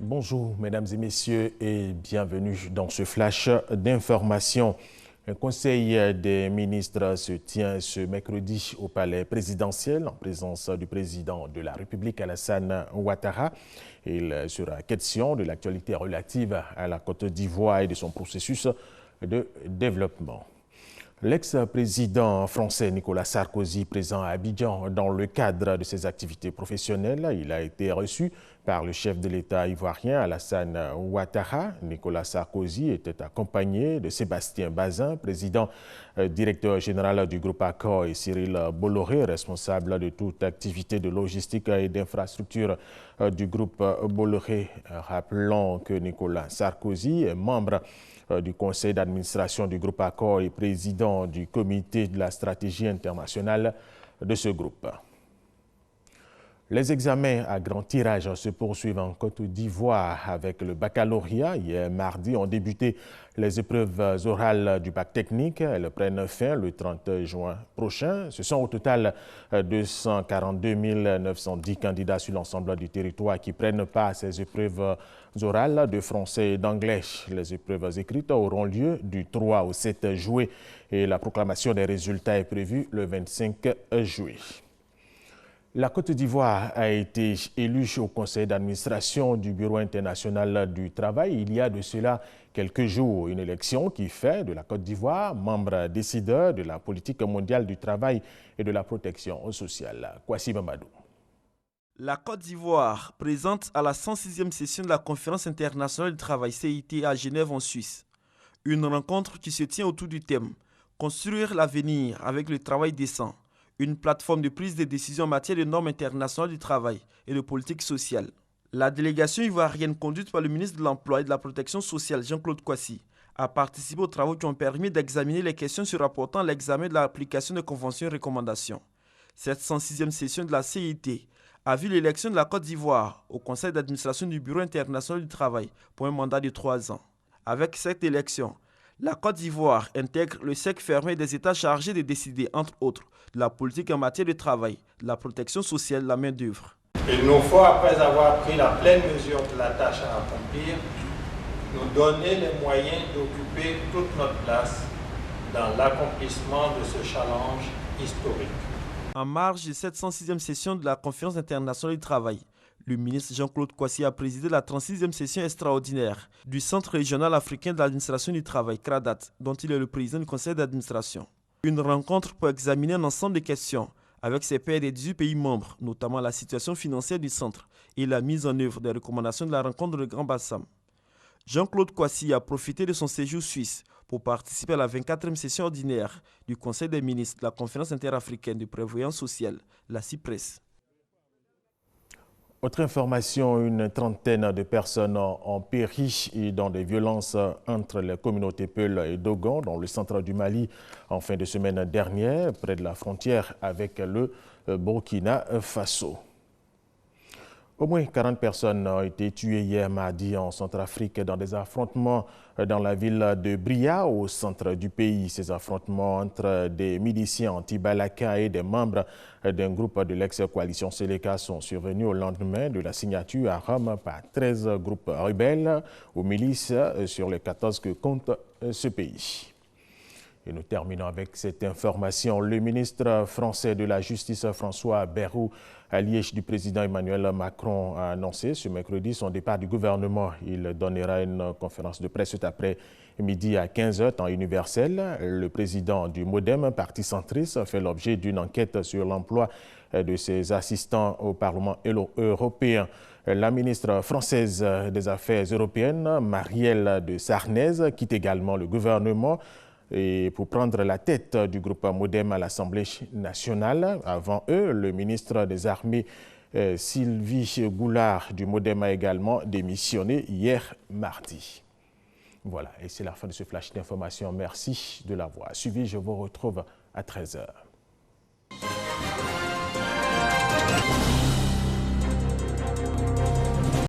Bonjour mesdames et messieurs et bienvenue dans ce flash d'information. Un conseil des ministres se tient ce mercredi au palais présidentiel en présence du président de la République Alassane Ouattara. Il sera question de l'actualité relative à la Côte d'Ivoire et de son processus de développement. L'ex-président français Nicolas Sarkozy, présent à Abidjan dans le cadre de ses activités professionnelles, il a été reçu par le chef de l'État ivoirien Alassane Ouattara. Nicolas Sarkozy était accompagné de Sébastien Bazin, président directeur général du groupe Accor, et Cyril Bolloré, responsable de toute activité de logistique et d'infrastructure du groupe Bolloré. Rappelons que Nicolas Sarkozy est membre du conseil d'administration du groupe Accor et président du comité de la stratégie internationale de ce groupe. Les examens à grand tirage se poursuivent en Côte d'Ivoire avec le baccalauréat. Hier mardi ont débuté les épreuves orales du bac technique. Elles prennent fin le 30 juin prochain. Ce sont au total 242 910 candidats sur l'ensemble du territoire qui prennent part à ces épreuves orales de français et d'anglais. Les épreuves écrites auront lieu du 3 au 7 juillet et la proclamation des résultats est prévue le 25 juillet. La Côte d'Ivoire a été élue au conseil d'administration du Bureau international du travail. Il y a de cela quelques jours, une élection qui fait de la Côte d'Ivoire membre décideur de la politique mondiale du travail et de la protection sociale. Kwasi Mamadou. La Côte d'Ivoire, présente à la 106e session de la Conférence internationale du travail CIT à Genève en Suisse. Une rencontre qui se tient autour du thème « Construire l'avenir avec le travail décent ». Une plateforme de prise de décision en matière de normes internationales du travail et de politique sociale. La délégation ivoirienne conduite par le ministre de l'Emploi et de la Protection sociale, Jean-Claude Kwasi, a participé aux travaux qui ont permis d'examiner les questions se rapportant à l'examen de l'application des conventions et recommandations. Cette 106e session de la CIT a vu l'élection de la Côte d'Ivoire au conseil d'administration du Bureau international du travail pour un mandat de 3 ans. Avec cette élection, la Côte d'Ivoire intègre le cercle fermé des États chargés de décider, entre autres, de la politique en matière de travail, de la protection sociale, de la main-d'œuvre. Il nous faut, après avoir pris la pleine mesure de la tâche à accomplir, nous donner les moyens d'occuper toute notre place dans l'accomplissement de ce challenge historique. En marge de cette 106e session de la Conférence internationale du travail, le ministre Jean-Claude Kwasi a présidé la 36e session extraordinaire du Centre régional africain de l'administration du travail, CRADAT, dont il est le président du conseil d'administration. Une rencontre pour examiner un ensemble de questions avec ses pairs des 18 pays membres, notamment la situation financière du centre et la mise en œuvre des recommandations de la rencontre de Grand Bassam. Jean-Claude Kwasi a profité de son séjour suisse pour participer à la 24e session ordinaire du Conseil des ministres de la Conférence interafricaine de prévoyance sociale, la CIPRES. Autre information, une trentaine de personnes ont péri dans des violences entre les communautés Peul et Dogon dans le centre du Mali en fin de semaine dernière, près de la frontière avec le Burkina Faso. Au moins 40 personnes ont été tuées hier mardi en Centrafrique dans des affrontements dans la ville de Bria, au centre du pays. Ces affrontements entre des miliciens anti-Balaka et des membres d'un groupe de l'ex-coalition Seleka sont survenus au lendemain de la signature à Rome par 13 groupes rebelles aux milices sur les 14 que compte ce pays. Et nous terminons avec cette information. Le ministre français de la Justice, François Bayrou, allié du président Emmanuel Macron, a annoncé ce mercredi son départ du gouvernement. Il donnera une conférence de presse cet après-midi à 15h, temps universel. Le président du MoDem, parti centriste, fait l'objet d'une enquête sur l'emploi de ses assistants au Parlement européen. La ministre française des Affaires européennes, Marielle de Sarnez, quitte également le gouvernement et pour prendre la tête du groupe MoDem à l'Assemblée nationale. Avant eux, le ministre des Armées, Sylvie Goulard du MoDem, a également démissionné hier mardi. Voilà, et c'est la fin de ce flash d'information. Merci de l'avoir suivi. Je vous retrouve à 13h.